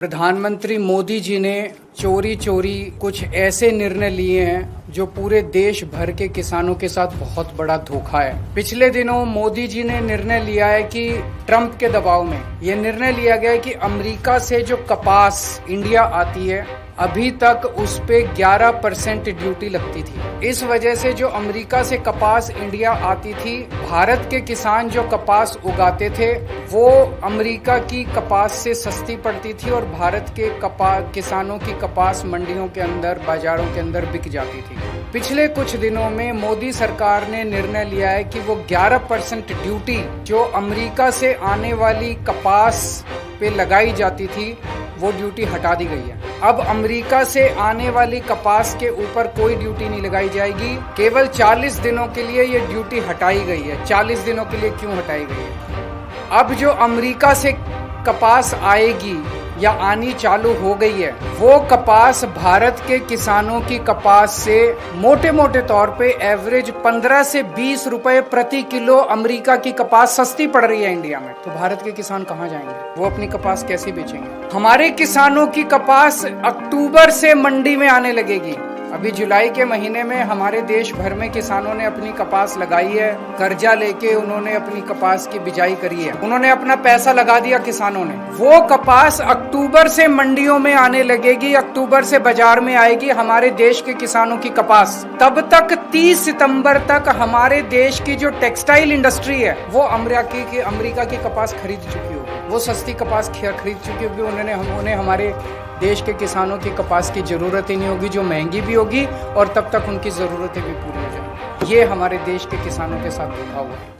प्रधानमंत्री मोदी जी ने चोरी चोरी कुछ ऐसे निर्णय लिए हैं जो पूरे देश भर के किसानों के साथ बहुत बड़ा धोखा है। पिछले दिनों मोदी जी ने निर्णय लिया है कि ट्रंप के दबाव में ये निर्णय लिया गया है कि अमेरिका से जो कपास इंडिया आती है अभी तक उस पे 11% ड्यूटी लगती थी। इस वजह से जो अमेरिका से कपास इंडिया आती थी, भारत के किसान जो कपास उगाते थे वो अमेरिका की कपास से सस्ती पड़ती थी और भारत के किसानों की कपास मंडियों के अंदर, बाजारों के अंदर बिक जाती थी। पिछले कुछ दिनों में मोदी सरकार ने निर्णय लिया है कि वो 11% ड्यूटी जो अमेरिका से आने वाली कपास पे लगाई जाती थी वो ड्यूटी हटा दी गई है। अब अमेरिका से आने वाली कपास के ऊपर कोई ड्यूटी नहीं लगाई जाएगी। केवल 40 दिनों के लिए ये ड्यूटी हटाई गई है। 40 दिनों के लिए क्यों हटाई गई है? अब जो अमेरिका से कपास आएगी या आनी चालू हो गई है वो कपास भारत के किसानों की कपास से मोटे मोटे तौर पे एवरेज 15 से 20 रुपए प्रति किलो अमेरिका की कपास सस्ती पड़ रही है इंडिया में। तो भारत के किसान कहाँ जाएंगे? वो अपनी कपास कैसे बेचेंगे? हमारे किसानों की कपास अक्टूबर से मंडी में आने लगेगी। अभी जुलाई के महीने में हमारे देश भर में किसानों ने अपनी कपास लगाई है, कर्जा लेके उन्होंने अपनी कपास की बिजाई करी है, उन्होंने अपना पैसा लगा दिया किसानों ने। वो कपास अक्टूबर से मंडियों में आने लगेगी, अक्टूबर से बाजार में आएगी हमारे देश के किसानों की कपास। तब तक 30 सितंबर तक हमारे देश की जो टेक्सटाइल इंडस्ट्री है वो अमेरिका की कपास खरीद चुकी होगी, वो सस्ती कपास खरीद चुकी होगी। उन्हें हमारे देश के किसानों की कपास की जरूरत ही नहीं होगी, जो महंगी भी होगी और तब तक उनकी जरूरतें भी पूरी हो जाएंगी। ये हमारे देश के किसानों के साथ धोखा हुआ है।